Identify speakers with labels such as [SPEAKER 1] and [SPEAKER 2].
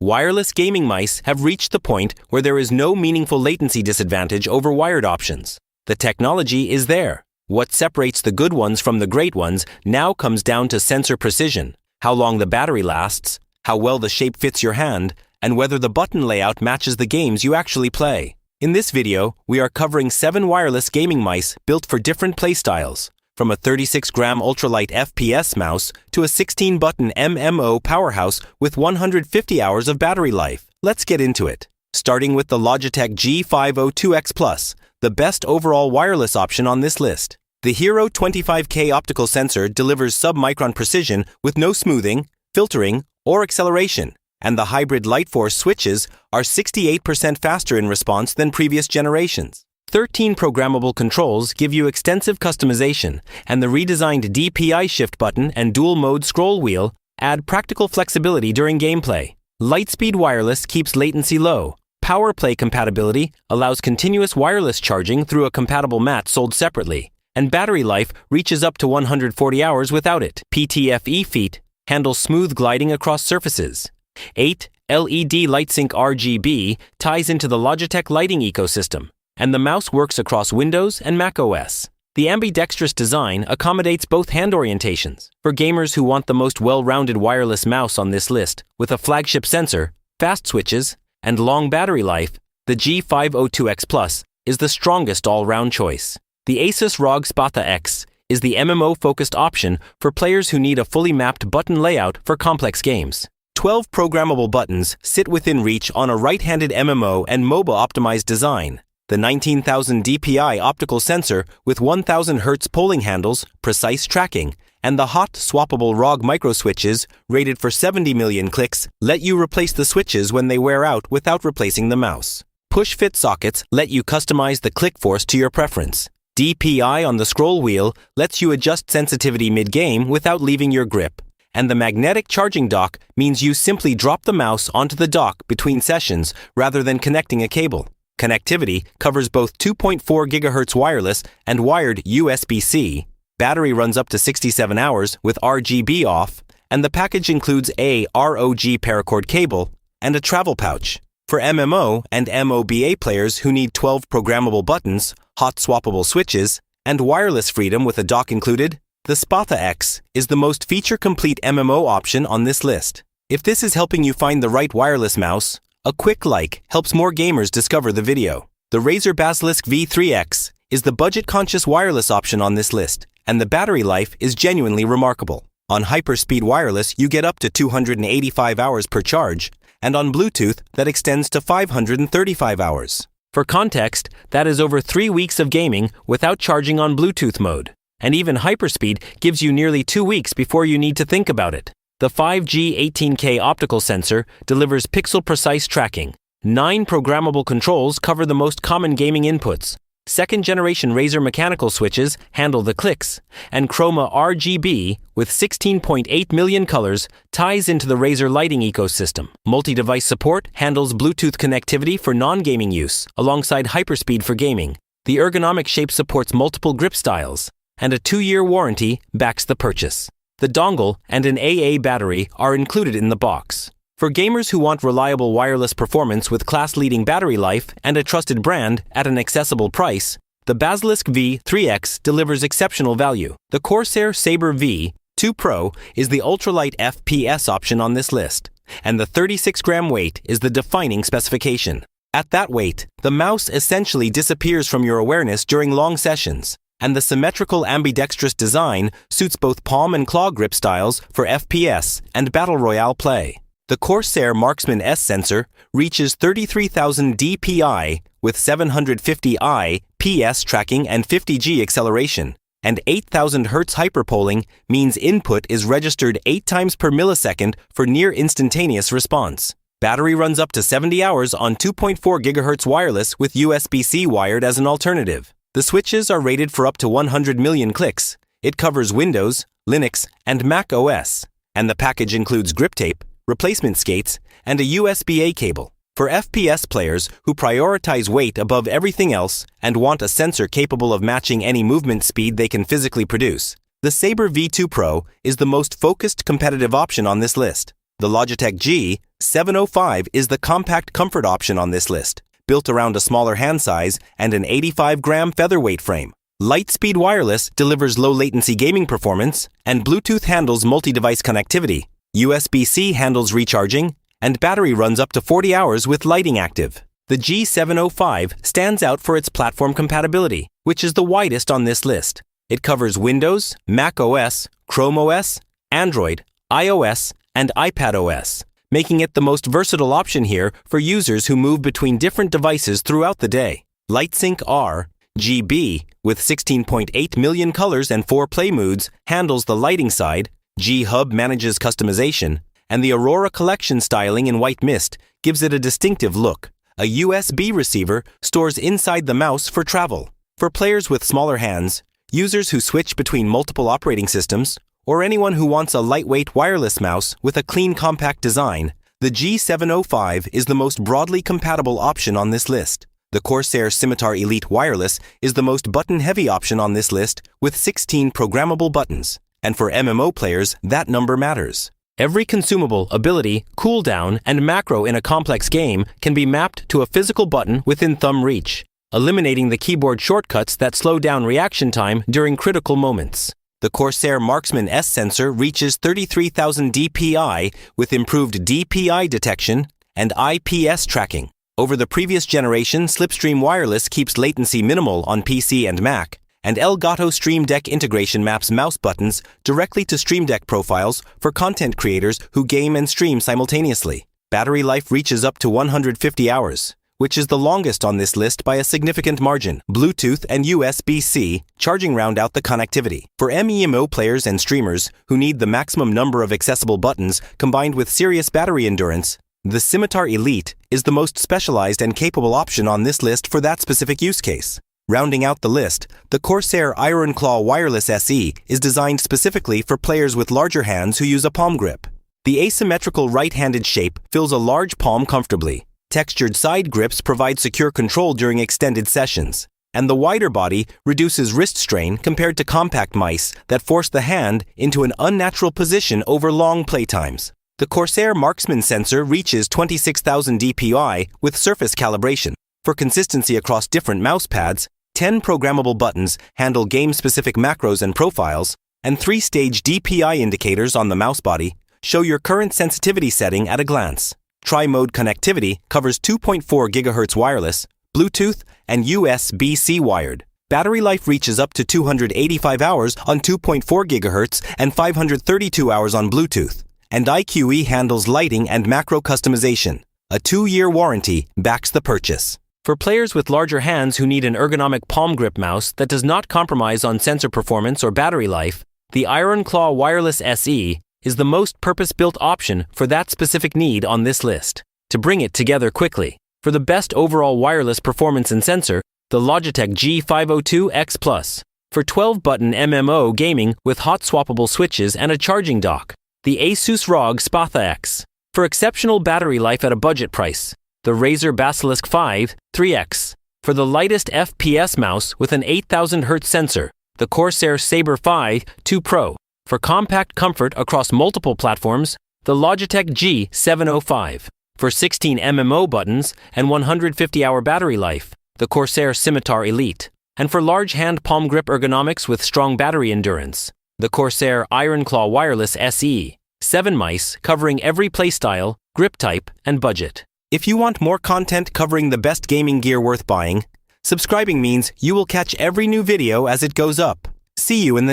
[SPEAKER 1] Wireless gaming mice have reached the point where there is no meaningful latency disadvantage over wired options. The technology is there. What separates the good ones from the great ones now comes down to sensor precision, how long the battery lasts, how well the shape fits your hand, and whether the button layout matches the games you actually play. In this video, we are covering 7 wireless gaming mice built for different playstyles, from a 36-gram ultralight FPS mouse to a 16-button MMO powerhouse with 150 hours of battery life. Let's get into it. Starting with the Logitech G705 X Plus, the best overall wireless option on this list. The Hero 25K optical sensor delivers sub-micron precision with no smoothing, filtering, or acceleration, and the hybrid light force switches are 68% faster in response than previous generations. 13 programmable controls give you extensive customization, and the redesigned DPI shift button and dual-mode scroll wheel add practical flexibility during gameplay. Lightspeed wireless keeps latency low. PowerPlay compatibility allows continuous wireless charging through a compatible mat sold separately, and battery life reaches up to 140 hours without it. PTFE Feet handles smooth gliding across surfaces. 8 LED LightSync RGB ties into the Logitech lighting ecosystem, and the mouse works across Windows and macOS. The ambidextrous design accommodates both hand orientations. For gamers who want the most well-rounded wireless mouse on this list, with a flagship sensor, fast switches, and long battery life, the G705 X Plus is the strongest all-round choice. The ASUS ROG Spatha X is the MMO-focused option for players who need a fully mapped button layout for complex games. 12 programmable buttons sit within reach on a right-handed MMO and MOBA-optimized design. The 19,000 DPI optical sensor with 1000 Hz polling handles, precise tracking, and the hot, swappable ROG micro switches, rated for 70 million clicks, let you replace the switches when they wear out without replacing the mouse. Push-fit sockets let you customize the click force to your preference. DPI on the scroll wheel lets you adjust sensitivity mid-game without leaving your grip. And the magnetic charging dock means you simply drop the mouse onto the dock between sessions rather than connecting a cable. Connectivity covers both 2.4 GHz wireless and wired USB-C. Battery runs up to 67 hours with RGB off, and the package includes a ROG paracord cable and a travel pouch. For MMO and MOBA players who need 12 programmable buttons, hot swappable switches, and wireless freedom with a dock included, the Spatha X is the most feature-complete MMO option on this list. If this is helping you find the right wireless mouse, a quick like helps more gamers discover the video. The Razer Basilisk V3 X is the budget-conscious wireless option on this list, and the battery life is genuinely remarkable. On hyperspeed wireless, you get up to 285 hours per charge, and on Bluetooth, that extends to 535 hours. For context, that is over 3 weeks of gaming without charging on Bluetooth mode. And even hyperspeed gives you nearly 2 weeks before you need to think about it. The 5G 18K optical sensor delivers pixel-precise tracking. 9 programmable controls cover the most common gaming inputs. Second-generation Razer mechanical switches handle the clicks, and Chroma RGB, with 16.8 million colors, ties into the Razer lighting ecosystem. Multi-device support handles Bluetooth connectivity for non-gaming use, alongside hyperspeed for gaming. The ergonomic shape supports multiple grip styles, and a 2-year warranty backs the purchase. The dongle and an AA battery are included in the box. For gamers who want reliable wireless performance with class-leading battery life and a trusted brand at an accessible price, the Basilisk V3 X delivers exceptional value. The Corsair Sabre V2 Pro is the ultralight FPS option on this list, and the 36-gram weight is the defining specification. At that weight, the mouse essentially disappears from your awareness during long sessions, and the symmetrical ambidextrous design suits both palm and claw grip styles for FPS and battle royale play. The Corsair Marksman S sensor reaches 33,000 DPI with 750 IPS tracking and 50G acceleration, and 8,000 Hz hyperpolling means input is registered 8 times per millisecond for near instantaneous response. Battery runs up to 70 hours on 2.4 GHz wireless with USB-C wired as an alternative. The switches are rated for up to 100 million clicks. It covers Windows, Linux, and Mac OS, and the package includes grip tape, replacement skates, and a USB-A cable. For FPS players who prioritize weight above everything else and want a sensor capable of matching any movement speed they can physically produce, the Sabre V2 Pro is the most focused competitive option on this list. The Logitech G705 is the compact comfort option on this list, built around a smaller hand size and an 85-gram featherweight frame. Lightspeed Wireless delivers low-latency gaming performance, and Bluetooth handles multi-device connectivity. USB-C handles recharging, and battery runs up to 40 hours with lighting active. The G705 stands out for its platform compatibility, which is the widest on this list. It covers Windows, Mac OS, Chrome OS, Android, iOS, and iPad OS, making it the most versatile option here for users who move between different devices throughout the day. LightSync RGB, with 16.8 million colors and 4 play moods, handles the lighting side, G-Hub manages customization, and the Aurora Collection styling in white mist gives it a distinctive look. A USB receiver stores inside the mouse for travel. For players with smaller hands, users who switch between multiple operating systems, or anyone who wants a lightweight wireless mouse with a clean, compact design, the G705 is the most broadly compatible option on this list. The Corsair Scimitar Elite Wireless is the most button-heavy option on this list with 16 programmable buttons. And for MMO players, that number matters. Every consumable, ability, cooldown, and macro in a complex game can be mapped to a physical button within thumb reach, eliminating the keyboard shortcuts that slow down reaction time during critical moments. The Corsair Marksman S sensor reaches 33,000 dpi with improved DPI detection and IPS tracking. Over the previous generation, Slipstream Wireless keeps latency minimal on PC and Mac, and Elgato Stream Deck integration maps mouse buttons directly to Stream Deck profiles for content creators who game and stream simultaneously. Battery life reaches up to 150 hours, which is the longest on this list by a significant margin. Bluetooth and USB-C charging round out the connectivity. For MMO players and streamers who need the maximum number of accessible buttons combined with serious battery endurance, the Scimitar Elite is the most specialized and capable option on this list for that specific use case. Rounding out the list, the Corsair IRONCLAW Wireless SE is designed specifically for players with larger hands who use a palm grip. The asymmetrical right-handed shape fills a large palm comfortably. Textured side grips provide secure control during extended sessions, and the wider body reduces wrist strain compared to compact mice that force the hand into an unnatural position over long playtimes. The Corsair Marksman sensor reaches 26,000 dpi with surface calibration. For consistency across different mouse pads, 10 programmable buttons handle game-specific macros and profiles, and 3-stage DPI indicators on the mouse body show your current sensitivity setting at a glance. Tri-mode connectivity covers 2.4 GHz wireless, Bluetooth, and USB-C wired. Battery life reaches up to 285 hours on 2.4 GHz and 532 hours on Bluetooth. And IQE handles lighting and macro customization. A 2-year warranty backs the purchase. For players with larger hands who need an ergonomic palm grip mouse that does not compromise on sensor performance or battery life, the IRONCLAW Wireless SE is the most purpose-built option for that specific need on this list. To bring it together quickly, for the best overall wireless performance and sensor, the Logitech G705 X Plus. For 12-button MMO gaming with hot swappable switches and a charging dock, the ASUS ROG Spatha X. For exceptional battery life at a budget price, the Razer Basilisk V3 X. For the lightest FPS mouse with an 8000 Hz sensor, the Corsair Sabre V2 Pro. For compact comfort across multiple platforms, the Logitech G705. For 16 MMO buttons and 150-hour battery life, the Corsair Scimitar Elite. And for large hand palm grip ergonomics with strong battery endurance, the Corsair IRONCLAW Wireless SE. 7 mice covering every playstyle, grip type, and budget. If you want more content covering the best gaming gear worth buying, subscribing means you will catch every new video as it goes up. See you in the